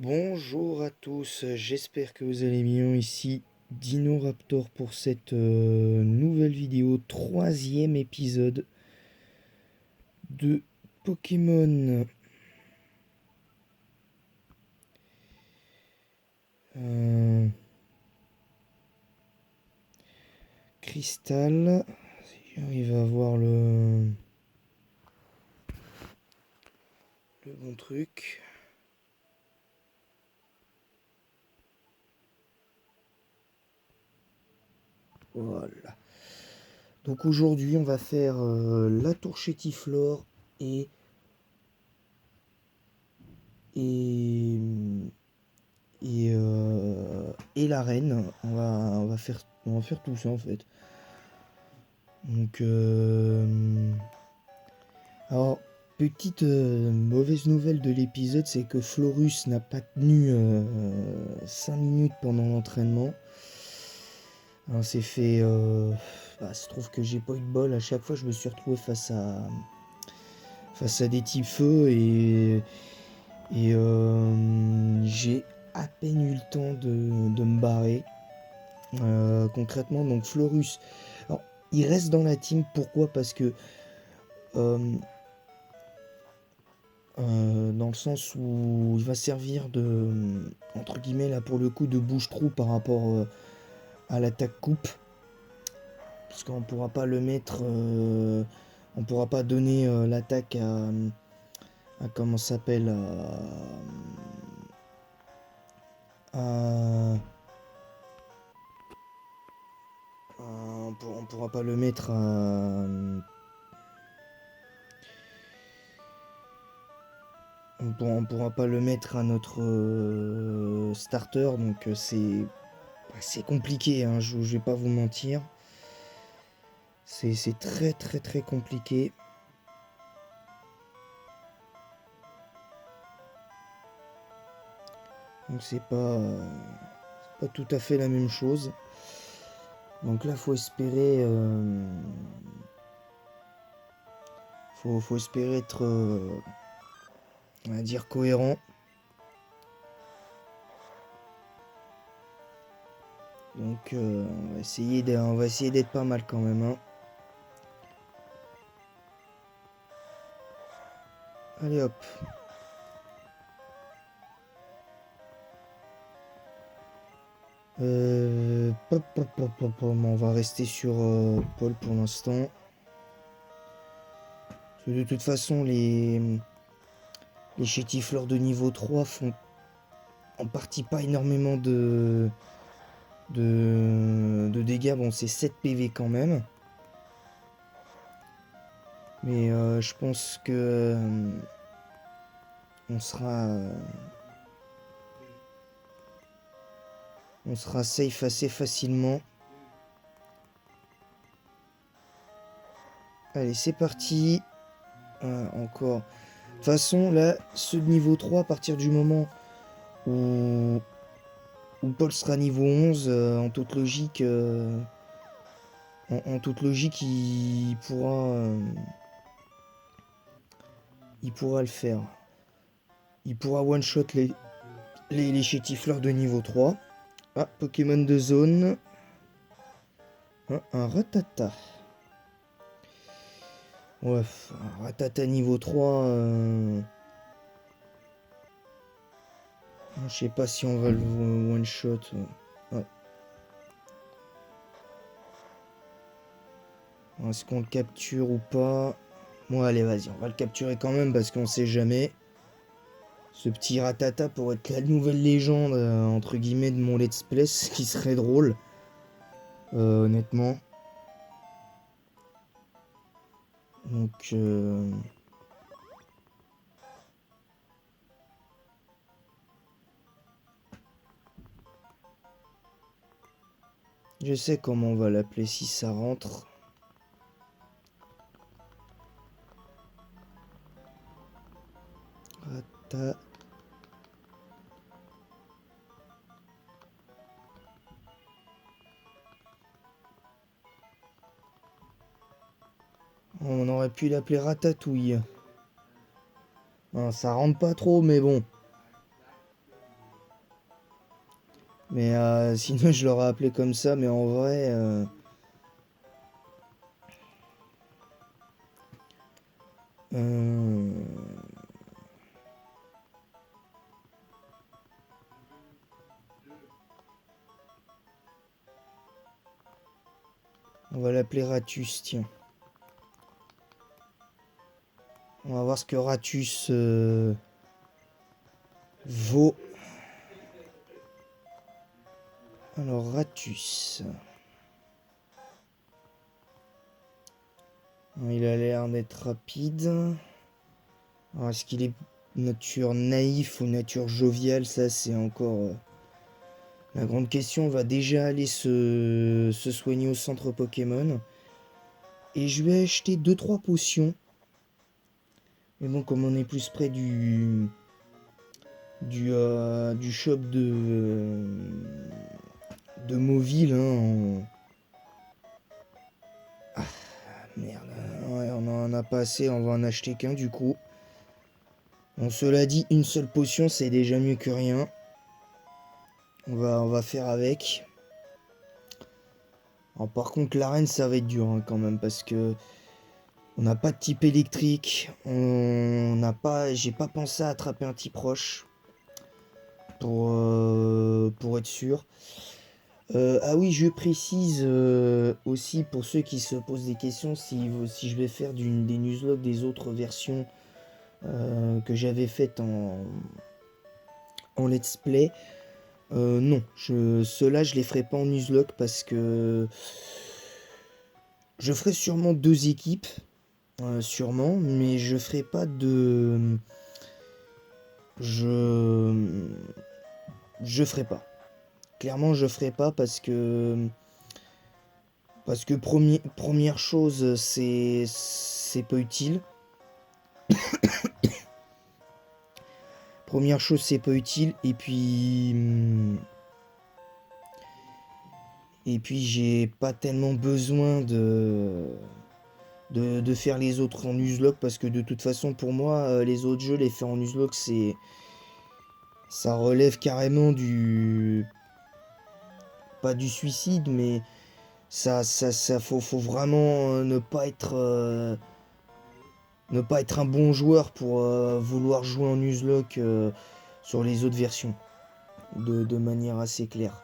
Bonjour à tous, j'espère que vous allez bien. Ici Dino Raptor pour cette nouvelle vidéo, troisième épisode de Pokémon euh, Cristal. Si j'arrive à voir le bon truc. Voilà. Donc aujourd'hui on va faire la tour Chétiflore et et et l'arène. On va faire tout ça en fait. Donc, alors, petite mauvaise nouvelle de l'épisode, c'est que Florus n'a pas tenu 5 minutes pendant l'entraînement. Alors, c'est fait. Se trouve que j'ai pas eu de bol. À chaque fois, je me suis retrouvé face à des types feu et j'ai à peine eu le temps de me barrer. Concrètement, donc Florus, alors, il reste dans la team. Pourquoi? Parce que euh, dans le sens où il va servir de, entre guillemets, là pour le coup, de bouche-trou par rapport à l'attaque coupe. Parce qu'on pourra pas le mettre, on pourra pas donner l'attaque à comment ça s'appelle, à- on pourra pas le mettre on pourra pas le mettre à notre starter, donc c'est compliqué, hein, je vais pas vous mentir. C'est très très très compliqué. Donc c'est pas tout à fait la même chose. Donc là faut espérer faut espérer être on va dire cohérent. Donc on va essayer d'être pas mal quand même, hein. Allez hop. On va rester sur Paul pour l'instant. Parce que de toute façon les chétifleurs de niveau 3 font en partie pas énormément de dégâts. Bon, c'est 7 PV quand même. Mais je pense que on sera on sera safe assez facilement. Allez, c'est parti. Encore. De toute façon, là, ce niveau 3, à partir du moment où Paul sera niveau 11, en toute logique, il pourra le faire. Il pourra one-shot les chétifleurs de niveau 3. Ah, Pokémon de zone. Ah, un Ratata. Ouais, un Ratata niveau 3. Je sais pas si on va le one-shot. Ouais. Est-ce qu'on le capture ou pas? Bon, allez, vas-y, on va le capturer quand même parce qu'on sait jamais. Ce petit Ratata pourrait être la nouvelle légende, entre guillemets, de mon let's play, ce qui serait drôle. Honnêtement. Donc, je sais comment on va l'appeler si ça rentre. Ratata. On aurait pu l'appeler Ratatouille. Ça rentre pas trop, mais bon. Mais sinon, je l'aurais appelé comme ça. Mais en vrai... on va l'appeler Ratus, tiens. On va voir ce que Ratus vaut. Alors, Ratus. Il a l'air d'être rapide. Alors, est-ce qu'il est nature naïf ou nature joviale? Ça, c'est encore la grande question. On va déjà aller se soigner au centre Pokémon. Et je vais acheter 2-3 potions. Mais bon, comme on est plus près du shop de Mauville, hein, merde, ouais, on en a pas assez, on va en acheter qu'un du coup. Bon, cela dit, une seule potion, c'est déjà mieux que rien. On va faire avec. Alors, par contre, l'arène, ça va être dur hein, quand même, parce que on n'a pas de type électrique. On n'a pas, j'ai pas pensé à attraper un type roche pour être sûr. Ah oui, je précise aussi pour ceux qui se posent des questions si je vais faire des nuzlocke des autres versions que j'avais faites en let's play. Non, ceux-là je les ferai pas en nuzlocke parce que je ferai sûrement 2 équipes, sûrement, mais je ferai pas de... Je ferai pas. Clairement, je ferai pas parce que première chose, c'est pas utile. Première chose, c'est pas utile. Et puis j'ai pas tellement besoin de faire les autres en nuzlocke parce que de toute façon, pour moi, les autres jeux, les faire en nuzlocke, ça relève carrément du... Pas du suicide, mais ça faut vraiment ne pas être un bon joueur pour vouloir jouer en nuzlocke sur les autres versions de manière assez claire.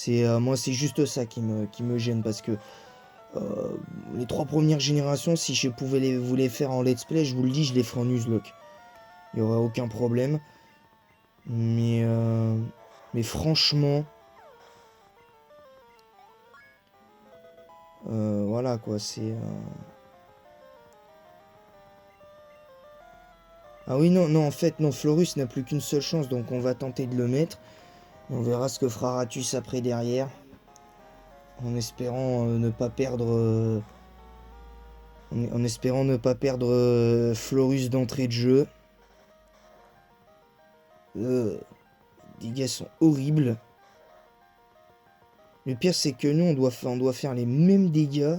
Moi c'est juste ça qui me gêne parce que les 3 premières générations, si je pouvais vous les faire en let's play, je vous le dis, je les ferai en nuzlocke. Il n'y aurait aucun problème. Mais franchement, voilà quoi, c'est... Ah oui, non, en fait, non, Florus n'a plus qu'une seule chance, donc on va tenter de le mettre. On verra ce que fera Ratus après derrière. En espérant ne pas perdre... en espérant ne pas perdre Florus d'entrée de jeu. Les dégâts sont horribles. Le pire, c'est que nous, on doit faire les mêmes dégâts.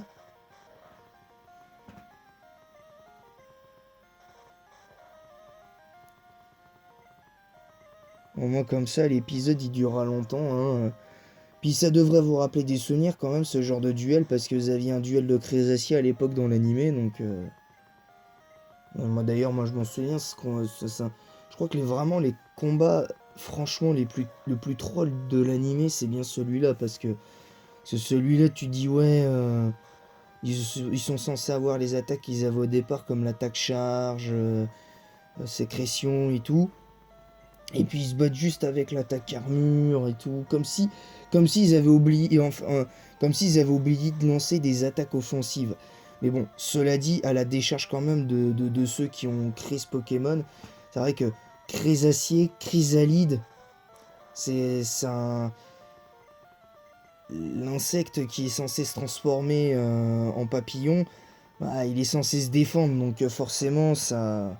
Au moins, comme ça, l'épisode, il durera longtemps. Hein. Puis ça devrait vous rappeler des souvenirs quand même, ce genre de duel, parce que vous aviez un duel de Crésacier à l'époque dans l'animé, donc... D'ailleurs, moi, je m'en souviens, je crois que vraiment, les combats, franchement, le plus troll de l'animé, c'est bien celui-là, parce que celui-là, tu dis, ouais... ils sont censés avoir les attaques qu'ils avaient au départ, comme l'attaque charge, sécrétion et tout. Et puis ils se battent juste avec l'attaque armure et tout, comme s'ils avaient oublié, comme s'ils avaient oublié de lancer des attaques offensives. Mais bon, cela dit, à la décharge quand même de ceux qui ont créé ce Pokémon, c'est vrai que Crésacier, Chrysalide, c'est l'insecte qui est censé se transformer en papillon, bah, il est censé se défendre, donc forcément ça...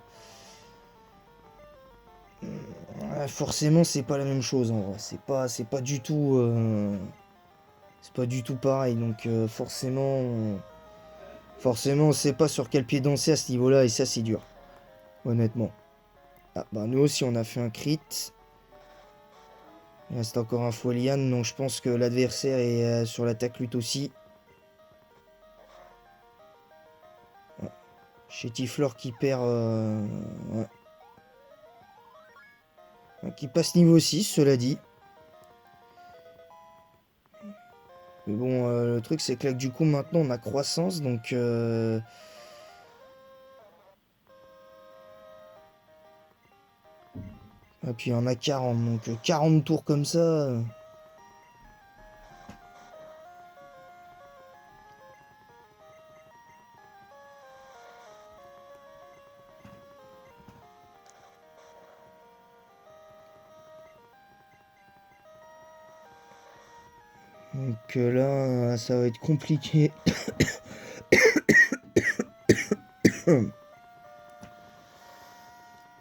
Forcément, c'est pas la même chose en vrai. C'est pas du tout, c'est pas du tout pareil. Donc forcément, on sait pas sur quel pied danser à ce niveau-là et ça, c'est dur, honnêtement. Ah bah nous aussi, on a fait un crit. Il reste encore un Folian, donc je pense que l'adversaire est sur l'attaque lutte aussi. Ouais. Chétiflore qui perd... ouais. Qui passe niveau 6, cela dit. Mais bon, le truc c'est que là, du coup, maintenant, on a croissance, donc... Et puis il y en a 40, donc 40 tours comme ça... Donc là, ça va être compliqué.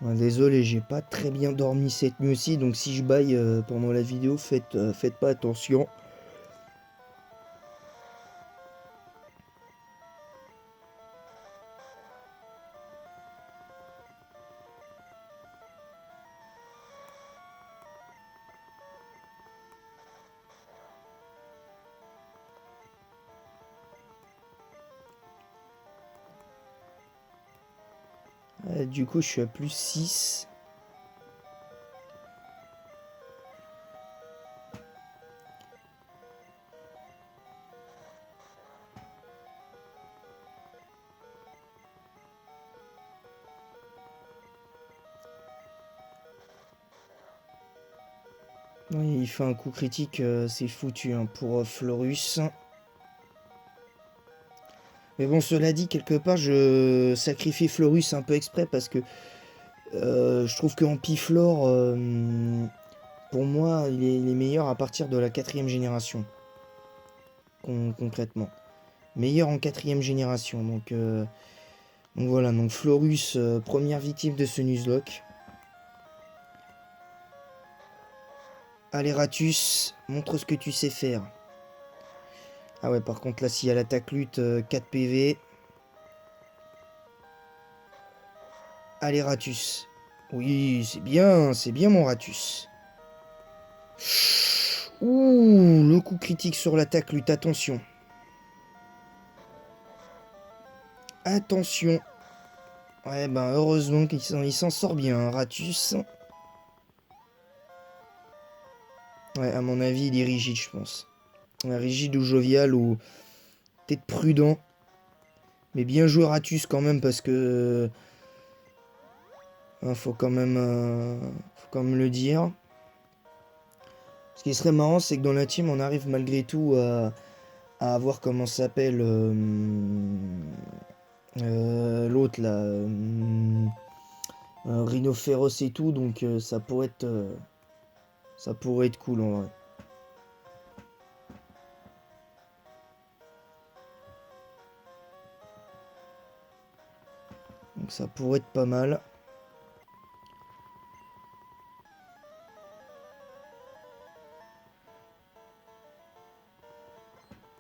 Ouais, désolé, j'ai pas très bien dormi cette nuit aussi, donc si je baille pendant la vidéo, faites pas attention. Du coup, je suis à plus 6. Oui, il fait un coup critique, c'est foutu hein, pour Florus. Mais bon, cela dit, quelque part, je sacrifie Florus un peu exprès parce que je trouve qu'en Piflore, pour moi, il est meilleur à partir de la 4ème génération. Concrètement. Meilleur en 4ème génération. Donc voilà, donc Florus, première victime de ce Nuzlocke. Allez Ratus, montre ce que tu sais faire. Ah ouais, par contre là, s'il y a l'attaque lutte, 4 PV. Allez Ratus. Oui, c'est bien mon Ratus. Ouh, le coup critique sur l'attaque lutte, attention. Attention. Ouais, ben heureusement qu'il s'en sort bien, hein, Ratus. Ouais, à mon avis, il est rigide, je pense. Ouais, rigide ou jovial ou peut-être prudent. Mais bien joué Ratus quand même parce que... faut quand même le dire. Ce qui serait marrant, c'est que dans la team, on arrive malgré tout à avoir comment ça s'appelle l'autre là, Rhinophéros et tout, donc ça pourrait être cool en vrai. Donc ça pourrait être pas mal.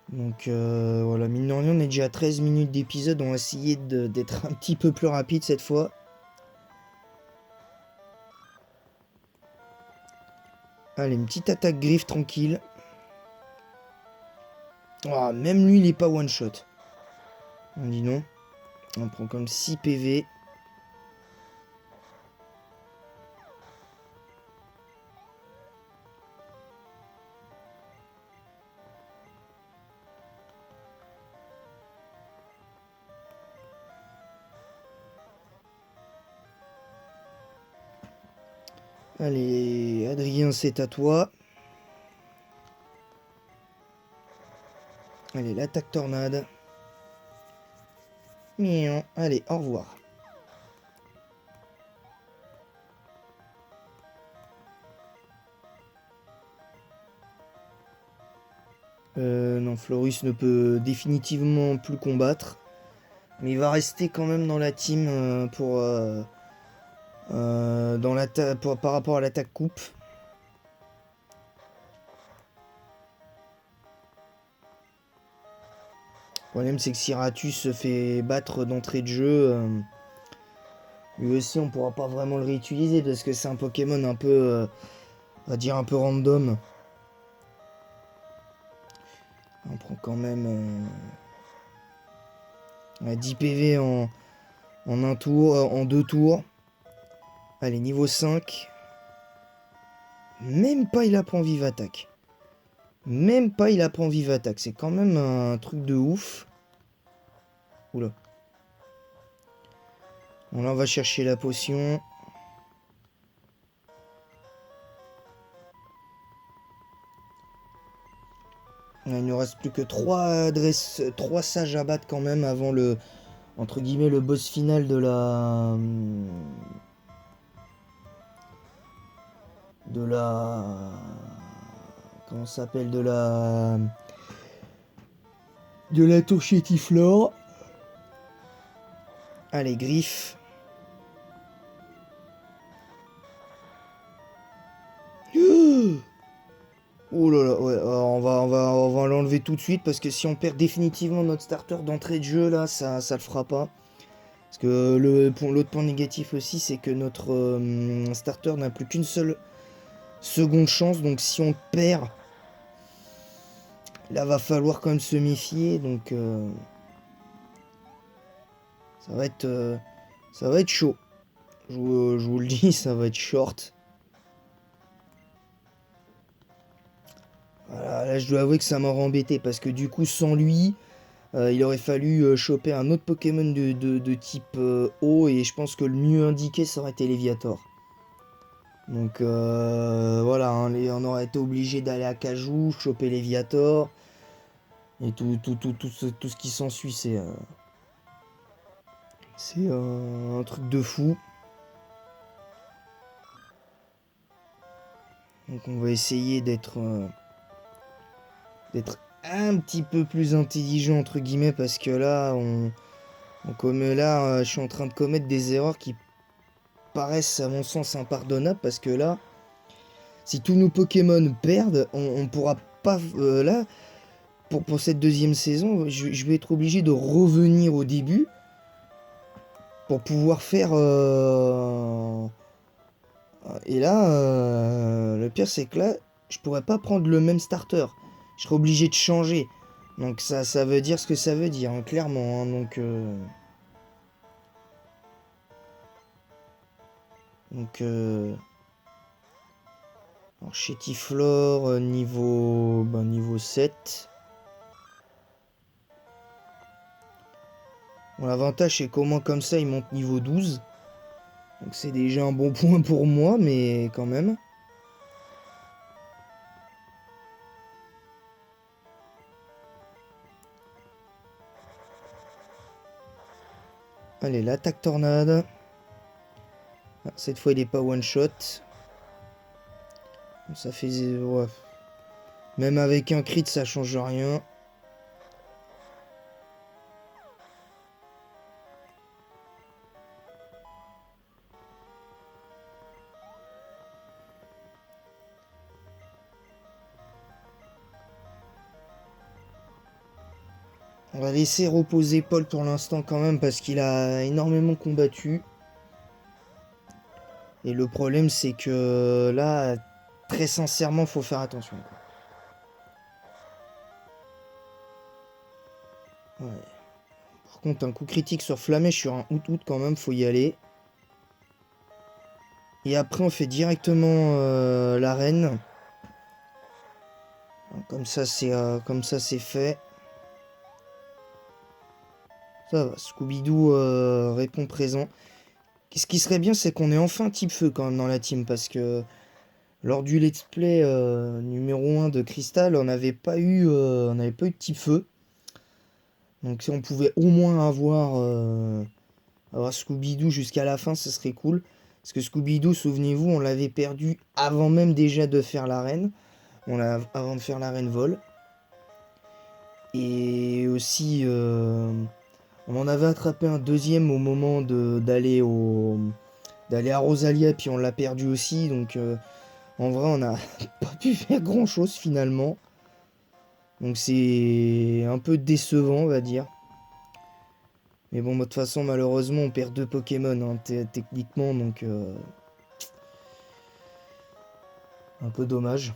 Donc voilà, mine de rien, on est déjà à 13 minutes d'épisode. On va essayer d'être un petit peu plus rapide cette fois. Allez, une petite attaque griffe tranquille. Oh, même lui, il est pas one shot. On dit non. On prend comme 6 PV. Allez, Adrien, c'est à toi. Allez, l'attaque tornade. Miaou. Allez, au revoir. Non, Florus ne peut définitivement plus combattre. Mais il va rester quand même dans la team par rapport à l'attaque coupe. Le problème c'est que si Ratus se fait battre d'entrée de jeu, lui aussi on pourra pas vraiment le réutiliser parce que c'est un Pokémon un peu on va dire un peu random. On prend quand même 10 PV en un tour, en 2 tours. Allez, niveau 5. Même pas il apprend vive attaque. Même pas il apprend vive attaque. C'est quand même un truc de ouf. Oula. Bon là on va chercher la potion. Il nous reste plus que 3 sages à battre quand même avant le, entre guillemets, le boss final de la comment ça s'appelle, de la tour Chétiflore. Allez, griffes. Oh là là, ouais, on va l'enlever tout de suite parce que si on perd définitivement notre starter d'entrée de jeu là, ça le fera pas. Parce que l'autre point négatif aussi, c'est que notre starter n'a plus qu'une seule seconde chance, donc si on perd, là va falloir quand même se méfier, donc ça va être chaud. Je vous le dis, ça va être short. Voilà, là je dois avouer que ça m'aurait embêté parce que du coup sans lui, il aurait fallu choper un autre Pokémon de type eau et je pense que le mieux indiqué ça aurait été Léviator. Donc voilà, hein, on aurait été obligé d'aller à Cajou, choper Léviator et tout ce qui s'ensuit, c'est un truc de fou. Donc on va essayer d'être un petit peu plus intelligent entre guillemets parce que là je suis en train de commettre des erreurs qui paraissent à mon sens impardonnables parce que là si tous nos Pokémon perdent on pourra pas là pour cette deuxième saison je vais être obligé de revenir au début pour pouvoir faire et là le pire c'est que là je pourrais pas prendre le même starter, je serais obligé de changer. Donc ça veut dire ce que ça veut dire, hein, clairement. Hein, alors Chétiflore, niveau 7. Bon, l'avantage c'est qu'au moins comme ça il monte niveau 12. Donc c'est déjà un bon point pour moi, mais quand même. Allez, l'attaque tornade. Ah, cette fois il est pas one shot. Ça fait... Ouais. Même avec un crit ça change rien. On va laisser reposer Paul pour l'instant quand même parce qu'il a énormément combattu. Et le problème c'est que là, très sincèrement, faut faire attention. Ouais. Par contre, un coup critique sur Flamèche sur un out quand même, faut y aller. Et après, on fait directement l'arène. Comme ça, c'est fait. Ça va, Scooby-Doo répond présent. Ce qui serait bien, c'est qu'on ait enfin type feu quand même dans la team. Parce que lors du let's play numéro 1 de Crystal, on n'avait pas eu de type feu. Donc si on pouvait au moins avoir Scooby-Doo jusqu'à la fin, ce serait cool. Parce que Scooby-Doo, souvenez-vous, on l'avait perdu avant même déjà de faire l'arène. Avant de faire l'arène vol. Et aussi, on en avait attrapé un deuxième au moment d'aller à Rosalia, puis on l'a perdu aussi. Donc en vrai, on n'a pas pu faire grand-chose finalement. Donc c'est un peu décevant, on va dire. Mais bon, de toute façon, malheureusement, on perd 2 Pokémon, hein, techniquement, donc... Un peu dommage.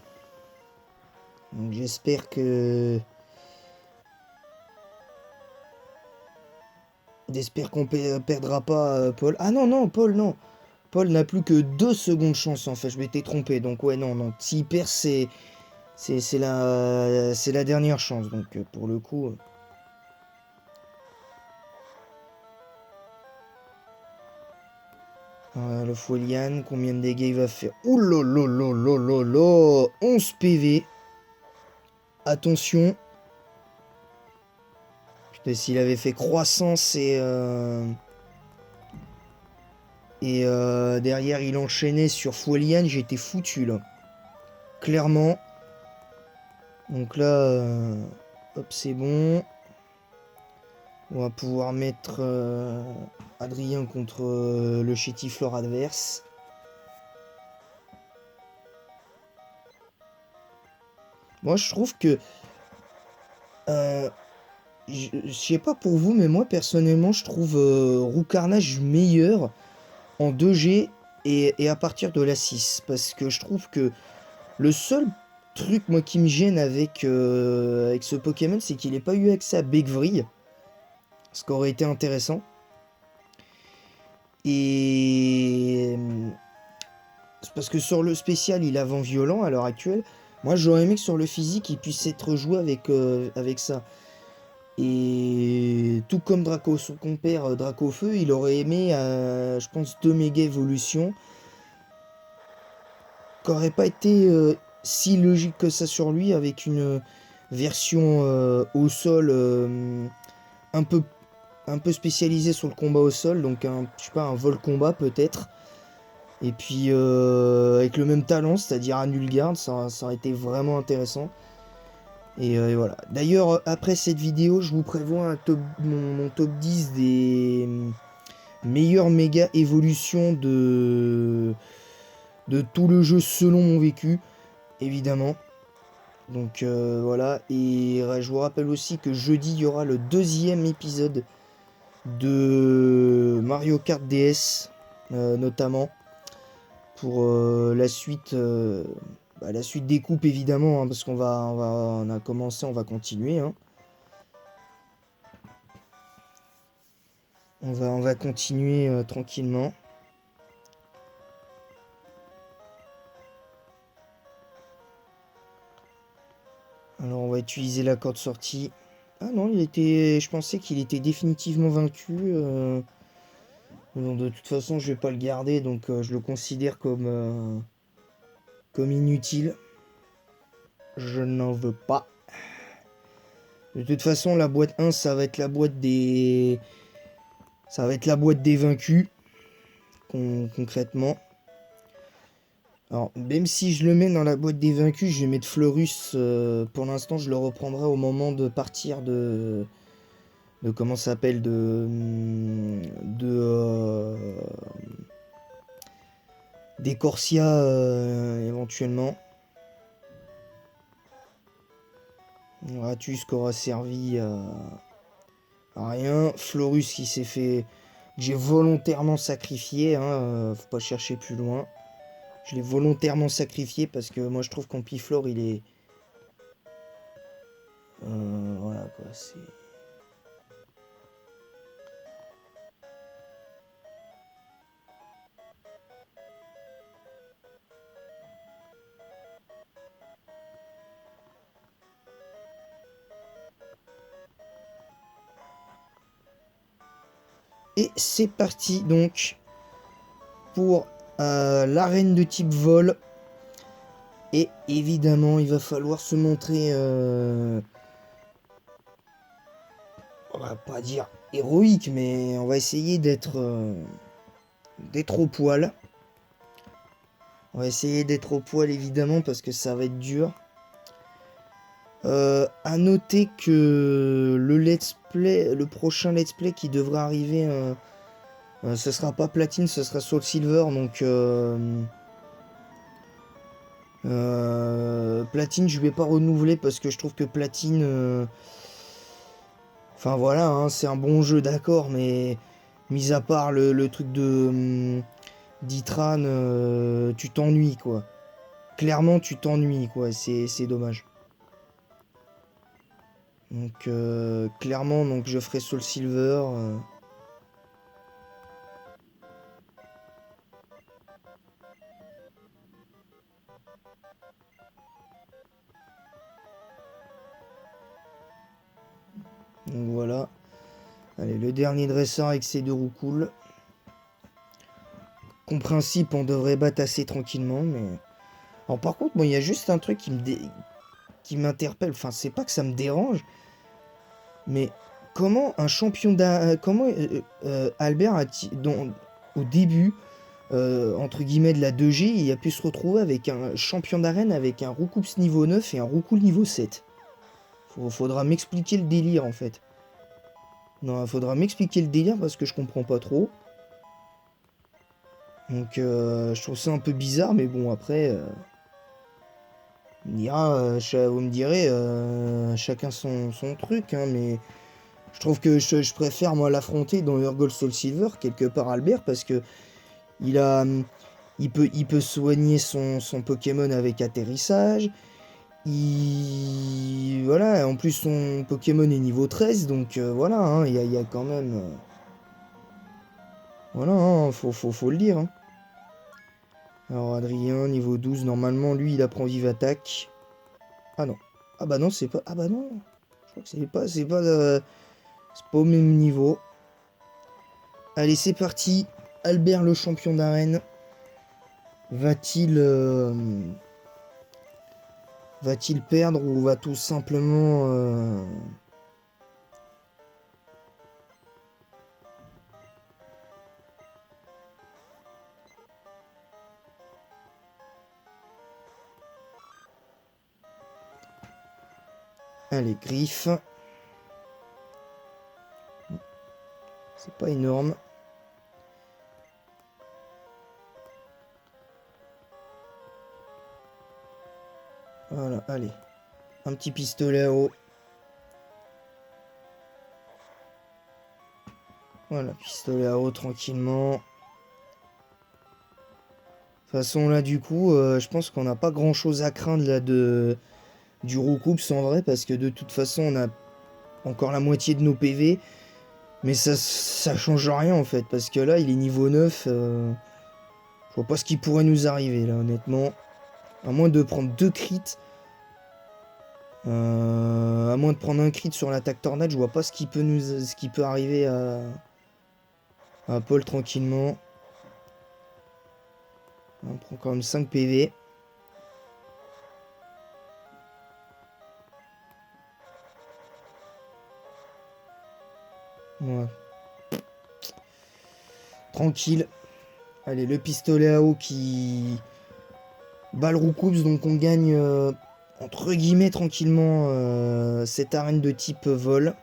Donc j'espère que... J'espère qu'on perdra pas Paul. Ah non, non, Paul, non. Paul n'a plus que 2 secondes chance en fait, je m'étais trompé. Donc ouais, non, non. S'il perd, c'est la dernière chance. Donc pour le coup... le Folian, combien de dégâts il va faire? Ouh là là là là là là, 11 PV. Attention. Putain, s'il avait fait croissance et derrière il enchaînait sur Folian, j'étais foutu là. Clairement. Donc là, hop, c'est bon. On va pouvoir mettre Adrien contre le chétiflore adverse. Moi, je trouve que... je sais pas pour vous, mais moi, personnellement, je trouve Roux Carnage meilleur en 2G et à partir de la 6. Parce que je trouve que le seul truc, moi, qui me gêne avec, avec ce Pokémon, c'est qu'il n'ait pas eu accès à Bequevril. Ce qui aurait été intéressant. Et... c'est parce que sur le spécial, il a vent violent à l'heure actuelle. Moi, j'aurais aimé que sur le physique, il puisse être joué avec ça. Et tout comme Draco, son compère Dracofeu, il aurait aimé, je pense, 2 méga évolutions. Qui n'aurait pas été si logique que ça sur lui, avec une version au sol un peu spécialisée sur le combat au sol. Donc, je sais pas, un vol combat peut-être. Et puis avec le même talent, c'est-à-dire un Nulgarde, ça aurait été vraiment intéressant. Et voilà. D'ailleurs, après cette vidéo, je vous prévois mon top 10 des meilleures méga évolutions de tout le jeu selon mon vécu, évidemment. Donc voilà. Et je vous rappelle aussi que jeudi, il y aura le 2e épisode de Mario Kart DS, notamment. Pour la suite des coupes évidemment, hein, parce on a commencé, on va continuer, hein. On va continuer tranquillement. Alors on va utiliser la corde sortie. Ah non, je pensais qu'il était définitivement vaincu. De toute façon, je vais pas le garder, donc je le considère comme inutile. Je n'en veux pas. De toute façon, la boîte 1, ça va être la boîte des... ça va être la boîte des vaincus, concrètement. Alors, même si je le mets dans la boîte des vaincus, je vais mettre Fleurus. Pour l'instant, je le reprendrai au moment de partir de comment ça s'appelle, des Corsia, éventuellement. Ratus qui aura servi à rien. Florus qui s'est fait... j'ai volontairement sacrifié, hein, faut pas chercher plus loin. Je l'ai volontairement sacrifié parce que moi je trouve qu'Ampiflore il est... voilà quoi, c'est... Et c'est parti donc pour l'arène de type vol. Et évidemment, il va falloir se montrer, on va pas dire héroïque, mais on va essayer d'être au poil. On va essayer d'être au poil évidemment parce que ça va être dur. À noter que le prochain let's play qui devrait arriver, ce sera pas platine, ce sera Soul Silver, donc platine je vais pas renouveler parce que je trouve que platine, enfin voilà, hein, c'est un bon jeu d'accord, mais mis à part le truc de d'Itran, tu t'ennuies quoi. clairement, tu t'ennuies, quoi. C'est dommage. Donc, clairement, donc, je ferai Soul Silver. Donc, voilà. Allez, le dernier dresseur avec ses 2 roues cool. En principe, on devrait battre assez tranquillement, mais... Alors, par contre, bon, il y a juste un truc qui m'interpelle. Enfin, c'est pas que ça me dérange, mais comment un champion comment Albert au début entre guillemets de la 2G, il a pu se retrouver avec un champion d'arène avec un Roucoups niveau 9 et un Roucoups niveau 7. Faudra m'expliquer le délire en fait. Non, faudra m'expliquer le délire parce que je comprends pas trop. Donc je trouve ça un peu bizarre, mais bon après vous me direz chacun son truc, hein, mais je trouve que je préfère moi l'affronter dans Gold Soul Silver quelque part Albert parce que il a il peut soigner son Pokémon avec atterrissage. Voilà, en plus son Pokémon est niveau 13, donc voilà, hein, il y a quand même... voilà, hein, faut le dire. Hein. Alors Adrien, niveau 12, normalement, lui, il apprend Vive Attaque. Ah non. Ah bah non, c'est pas... Ah bah non. Je crois que c'est pas au même niveau. Allez, c'est parti. Albert, le champion d'arène. Va-t-il... va-t-il perdre ou va tout simplement... Allez, griffe. C'est pas énorme. Voilà, allez. Un petit pistolet à eau. Voilà, pistolet à eau tranquillement. De toute façon, là, du coup, je pense qu'on n'a pas grand-chose à craindre là du Roucoups en vrai, parce que de toute façon, on a encore la moitié de nos PV. Mais ça change rien en fait, parce que là, il est niveau 9. Je vois pas ce qui pourrait nous arriver là, honnêtement. À moins de prendre 2 crits. À moins de prendre un crit sur l'attaque tornade, je vois pas ce qui peut arriver à Paul tranquillement. On prend quand même 5 PV. Ouais. Tranquille. Allez, le pistolet à eau qui bat le Roucoups, donc on gagne entre guillemets tranquillement cette arène de type vol.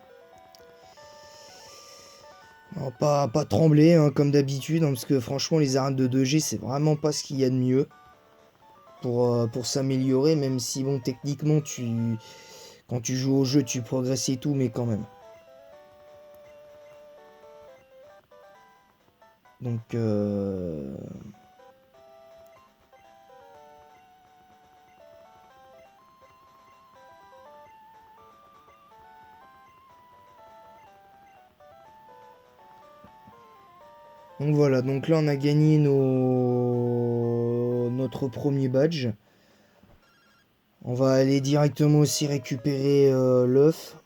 Alors, pas trembler hein, comme d'habitude, hein, parce que franchement les arènes de 2G c'est vraiment pas ce qu'il y a de mieux pour s'améliorer, même si bon techniquement quand tu joues au jeu tu progresses et tout, mais quand même. Donc voilà, donc là on a gagné notre premier badge. On va aller directement aussi récupérer l'œuf.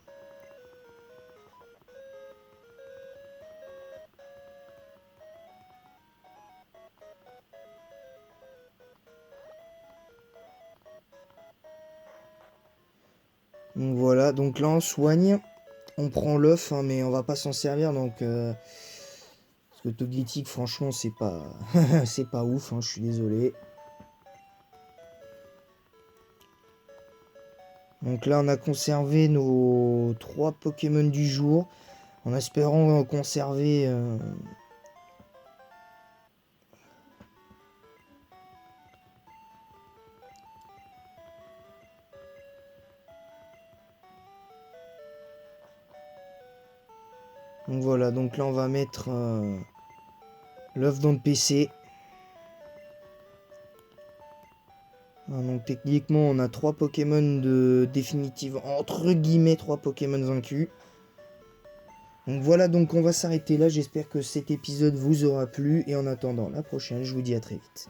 Donc voilà, donc là on soigne. On prend l'œuf, hein, mais on va pas s'en servir, donc... parce que Togetic, franchement, c'est pas... c'est pas ouf, hein, je suis désolé. Donc là, on a conservé nos 3 Pokémon du jour, en espérant conserver... Donc voilà, donc là, on va mettre l'œuf dans le PC. Donc techniquement, on a 3 Pokémon de définitive, entre guillemets, 3 Pokémon vaincus. Donc voilà, donc on va s'arrêter là. J'espère que cet épisode vous aura plu. Et en attendant la prochaine, je vous dis à très vite.